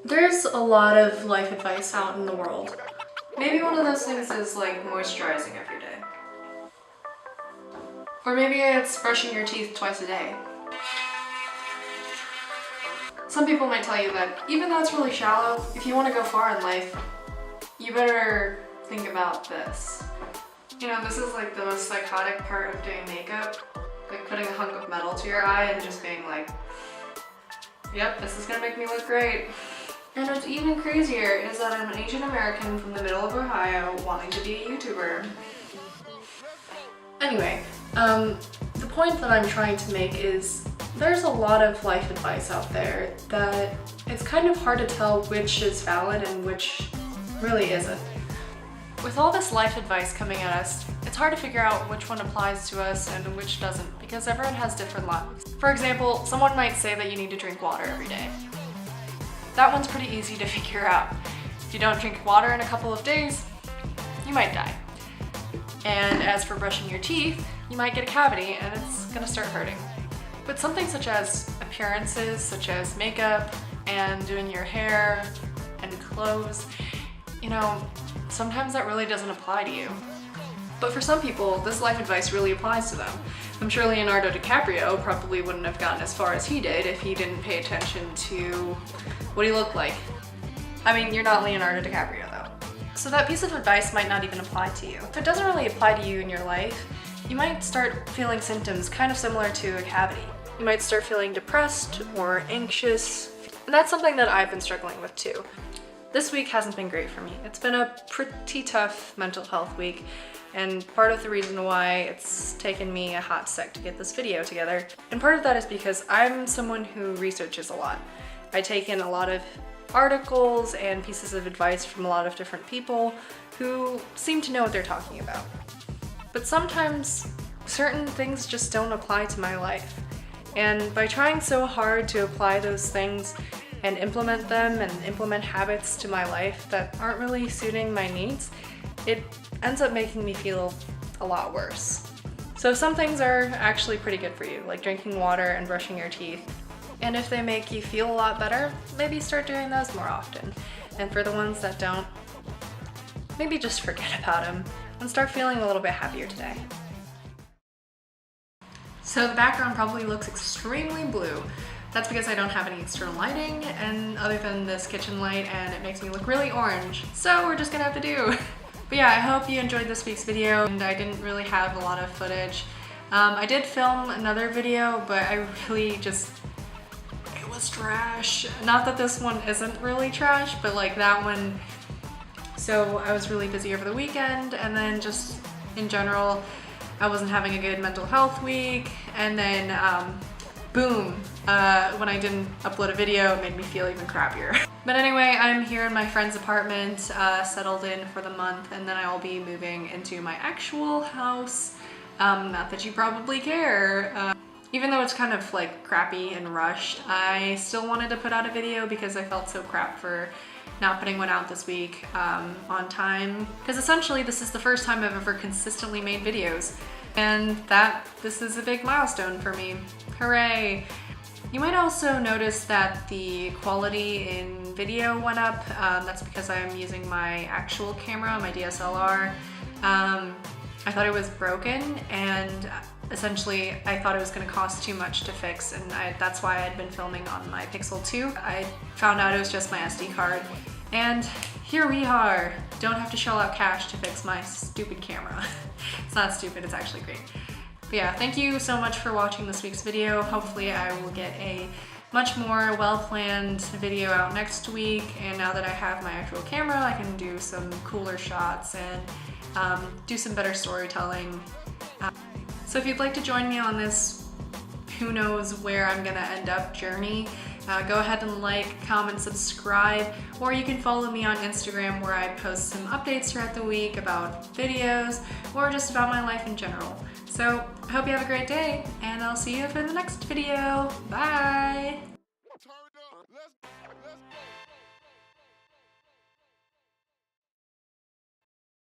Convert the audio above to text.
There's a lot of life advice out in the world. Maybe one of those things is like moisturizing every day. Or maybe it's brushing your teeth twice a day. Some people might tell you that even though it's really shallow, if you want to go far in life, you better think about this. You know, this is like the most psychotic part of doing makeup. Like putting a hunk of metal to your eye and just being like, yep, this is gonna make me look great. And what's even crazier is that I'm an Asian American from the middle of Ohio wanting to be a YouTuber. Anyway, the point that I'm trying to make is there's a lot of life advice out there that it's kind of hard to tell which is valid and which really isn't. With all this life advice coming at us, it's hard to figure out which one applies to us and which doesn't because everyone has different lives. For example, someone might say that you need to drink water every day. That one's pretty easy to figure out. If you don't drink water in a couple of days, you might die. And as for brushing your teeth, you might get a cavity and it's gonna start hurting. But something such as appearances, such as makeup and doing your hair and clothes, you know, sometimes that really doesn't apply to you. But for some people, this life advice really applies to them. I'm sure Leonardo DiCaprio probably wouldn't have gotten as far as he did if he didn't pay attention to what he looked like. I mean, you're not Leonardo DiCaprio though. So that piece of advice might not even apply to you. If it doesn't really apply to you in your life, you might start feeling symptoms kind of similar to a cavity. You might start feeling depressed or anxious, and that's something that I've been struggling with too. This week hasn't been great for me. It's been a pretty tough mental health week, and part of the reason why it's taken me a hot sec to get this video together. And part of that is because I'm someone who researches a lot. I take in a lot of articles and pieces of advice from a lot of different people who seem to know what they're talking about. But sometimes certain things just don't apply to my life. And by trying so hard to apply those things and implement them and implement habits to my life that aren't really suiting my needs, it ends up making me feel a lot worse. So some things are actually pretty good for you, like drinking water and brushing your teeth. And if they make you feel a lot better, maybe start doing those more often. And for the ones that don't, maybe just forget about them and start feeling a little bit happier today. So the background probably looks extremely blue. That's because I don't have any external lighting and other than this kitchen light, and it makes me look really orange. So we're just gonna have to do. But yeah, I hope you enjoyed this week's video, and I didn't really have a lot of footage. I did film another video, but I really just, it was trash. Not that this one isn't really trash, but like that one. So I was really busy over the weekend, and then just in general, I wasn't having a good mental health week, and then boom, when I didn't upload a video, it made me feel even crappier. But anyway, I'm here in my friend's apartment, settled in for the month, and then I'll be moving into my actual house. Not that you probably care. Even though it's kind of like crappy and rushed, I still wanted to put out a video because I felt so crap for not putting one out this week on time. Because essentially this is the first time I've ever consistently made videos, and this is a big milestone for me. Hooray! You might also notice that the quality in video went up. That's because I'm using my actual camera, my DSLR. I thought it was broken, and essentially I thought it was going to cost too much to fix, and that's why I'd been filming on my Pixel 2. I found out it was just my SD card, and here we are. Don't have to shell out cash to fix my stupid camera. It's not stupid, it's actually great. But yeah, thank you so much for watching this week's video. Hopefully I will get a much more well-planned video out next week, and now that I have my actual camera, I can do some cooler shots and do some better storytelling. So if you'd like to join me on this who knows where I'm gonna end up journey, go ahead and like, comment, subscribe, or you can follow me on Instagram where I post some updates throughout the week about videos or just about my life in general. So I hope you have a great day, and I'll see you for the next video. Bye!